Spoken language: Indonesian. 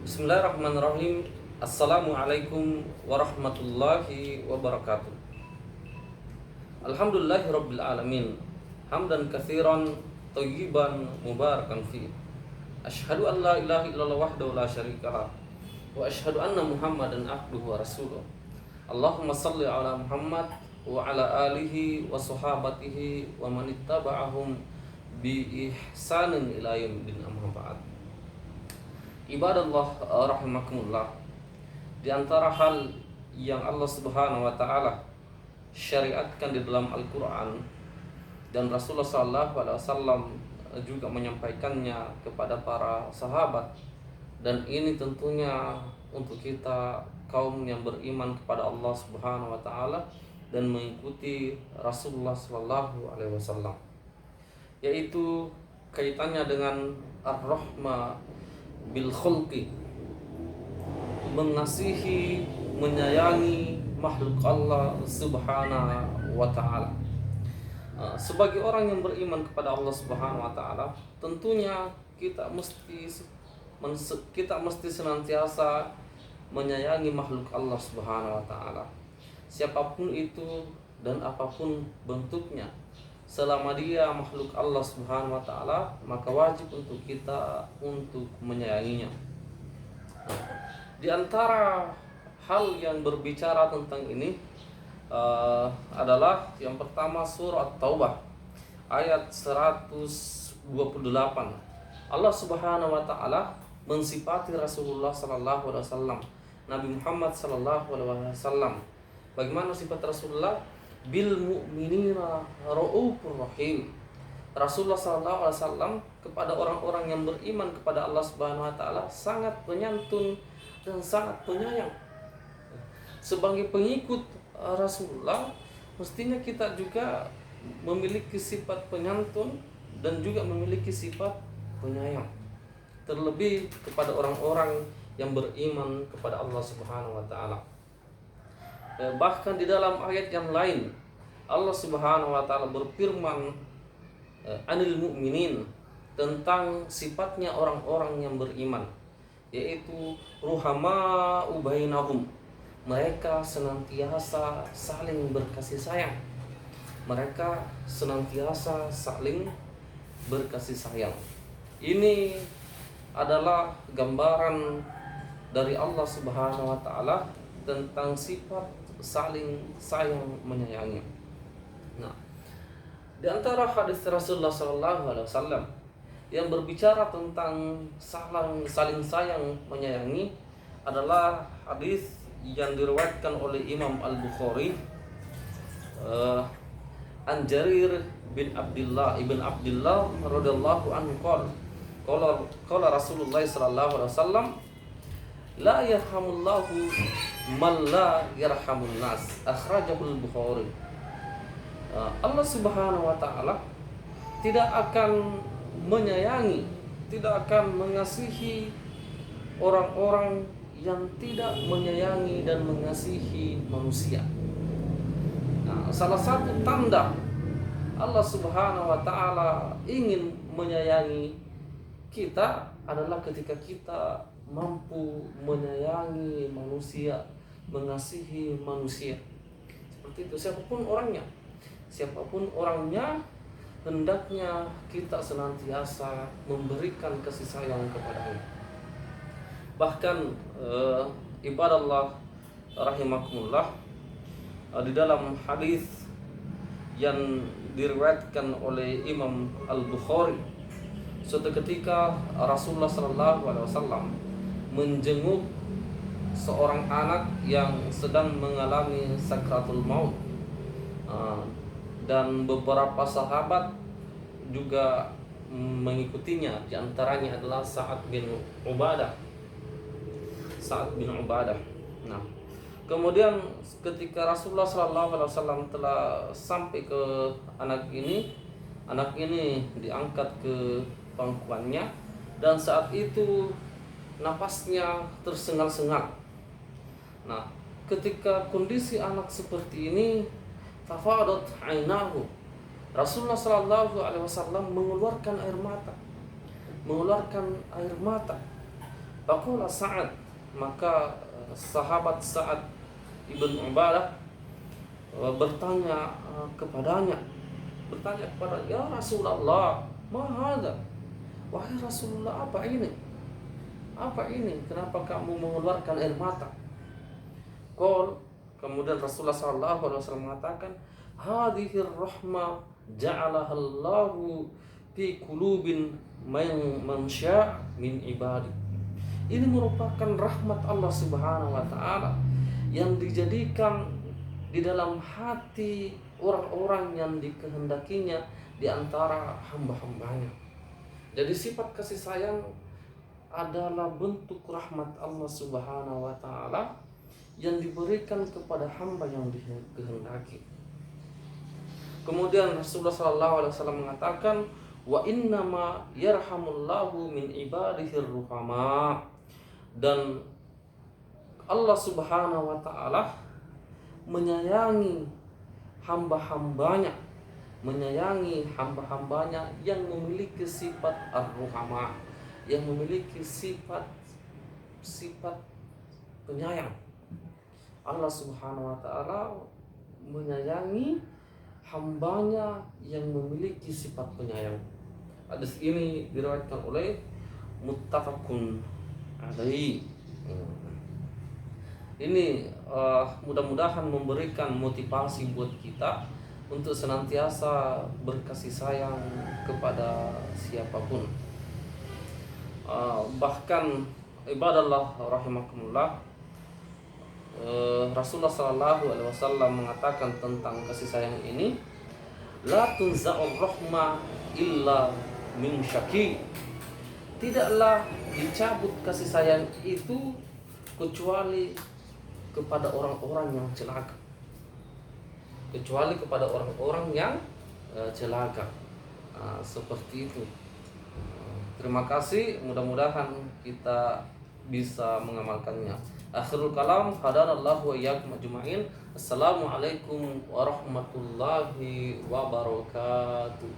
Bismillahirrahmanirrahim. Assalamualaikum warahmatullahi wabarakatuh. Alhamdulillahirabbil alamin. Hamdan katsiran thayyiban mubarakan fi. Asyhadu an la ilaha illallah wahdahu la syarikalah wa asyhadu anna Muhammadan abduhu wa rasuluh. Allahumma shalli ala Muhammad wa ala alihi wa sahabatihi wa man ittaba'ahum bi ihsanin ila yaumil amma ba'd. Ibadallah rahimakumullah. Di antara hal yang Allah Subhanahu wa taala syariatkan di dalam Al-Qur'an dan Rasulullah sallallahu alaihi wasallam juga menyampaikannya kepada para sahabat, dan ini tentunya untuk kita kaum yang beriman kepada Allah Subhanahu wa taala dan mengikuti Rasulullah sallallahu alaihi wasallam, yaitu kaitannya dengan ar-rahmah bil khulqi, mengasihi, menyayangi makhluk Allah Subhanahu wa taala. Sebagai orang yang beriman kepada Allah Subhanahu wa taala, tentunya kita mesti senantiasa menyayangi makhluk Allah Subhanahu wa taala. Siapapun itu dan apapun bentuknya, selama dia makhluk Allah Subhanahu wa taala, maka wajib untuk kita untuk menyayanginya. Di antara hal yang berbicara tentang ini adalah yang pertama surat Taubah ayat 128. Allah Subhanahu wa taala mensifati Rasulullah sallallahu alaihi wasallam, Nabi Muhammad sallallahu alaihi wasallam. Bagaimana sifat Rasulullah? Bil mu'minina raufur rahim. Rasulullah sallallahu alaihi wasallam kepada orang-orang yang beriman kepada Allah Subhanahu wa taala sangat penyantun dan sangat penyayang. Sebagai pengikut Rasulullah, mestinya kita juga memiliki sifat penyantun dan juga memiliki sifat penyayang, terlebih kepada orang-orang yang beriman kepada Allah Subhanahu wa taala. Bahkan di dalam ayat yang lain Allah Subhanahu wa taala berfirman anil mu'minin, tentang sifatnya orang-orang yang beriman, yaitu ruhama'u bainahum, mereka senantiasa saling berkasih sayang. Mereka senantiasa saling berkasih sayang. Ini adalah gambaran dari Allah Subhanahu wa taala tentang sifat saling sayang menyayangi. Nah, di antara hadis Rasulullah sallallahu alaihi wasallam yang berbicara tentang saling sayang menyayangi adalah hadis yang diriwayatkan oleh Imam Al-Bukhari an Jarir bin Abdullah radhiyallahu anhu qala Rasulullah sallallahu alaihi wasallam la yarhamullahu man la yarhamun nas, akhrajahul Bukhari. Allah Subhanahu wa taala tidak akan menyayangi, tidak akan mengasihi orang-orang yang tidak menyayangi dan mengasihi manusia. Nah, salah satu tanda Allah Subhanahu wa taala ingin menyayangi kita adalah ketika kita mampu menyayangi manusia, mengasihi manusia. Seperti itu, siapapun orangnya, hendaknya kita senantiasa memberikan kasih sayang kepadanya. Bahkan ibadallah rahimakumullah, di dalam hadis yang diriwayatkan oleh Imam Al-Bukhari, suatu ketika Rasulullah sallallahu alaihi wasallam menjenguk seorang anak yang sedang mengalami sakratul maut, dan beberapa sahabat juga mengikutinya. Di antaranya adalah Sa'ad bin Ubadah. Nah, kemudian ketika Rasulullah sallallahu alaihi wasallam telah sampai ke anak ini diangkat ke pangkuannya, dan saat itu napasnya tersengal-sengal. Nah, ketika kondisi anak seperti ini, fafadat ainahu, Rasulullah sallallahu alaihi wasallam mengeluarkan air mata. Faqala Sa'ad, maka sahabat Sa'ad ibn Ubadah bertanya kepadanya, ya Rasulullah, ma hadza? Wahai Rasulullah, apa ini? Apa ini? Kenapa kamu mengeluarkan air mata? Kemudian Rasulullah SAW mengatakan, hadhir rahmah ja'alaha Allahu fi qulubin man syaa' min ibadi. Ini merupakan rahmat Allah Subhanahu wa taala yang dijadikan di dalam hati orang-orang yang dikehendakinya di antara hamba-hambanya. Jadi sifat kasih sayang adalah bentuk rahmat Allah Subhanahu wa taala yang diberikan kepada hamba yang dikehendaki. Kemudian Rasulullah SAW mengatakan, wa innama yarhamullahu min ibadihi ruhama, dan Allah Subhanahu wa taala menyayangi hamba-hambanya yang memiliki sifat ar-ruhama, yang memiliki sifat penyayang. Allah Subhanahu wa taala menyayangi hambanya yang memiliki sifat penyayang. Hadis ini diriwayatkan oleh muttafaqun alaihi. Ini mudah-mudahan memberikan motivasi buat kita untuk senantiasa berkasih sayang kepada siapapun. Bahkan ibadallah rahimakumullah, Rasulullah SAW mengatakan tentang kasih sayang ini, la tunza'ur rahmah illa min syaqi. Tidaklah dicabut kasih sayang itu kecuali kepada orang-orang yang celaka. Seperti itu. Terima kasih, mudah-mudahan kita bisa mengamalkannya. Akhirul kalam, hadanallahu wa iyyakum ajma'in. Assalamualaikum warahmatullahi wabarakatuh.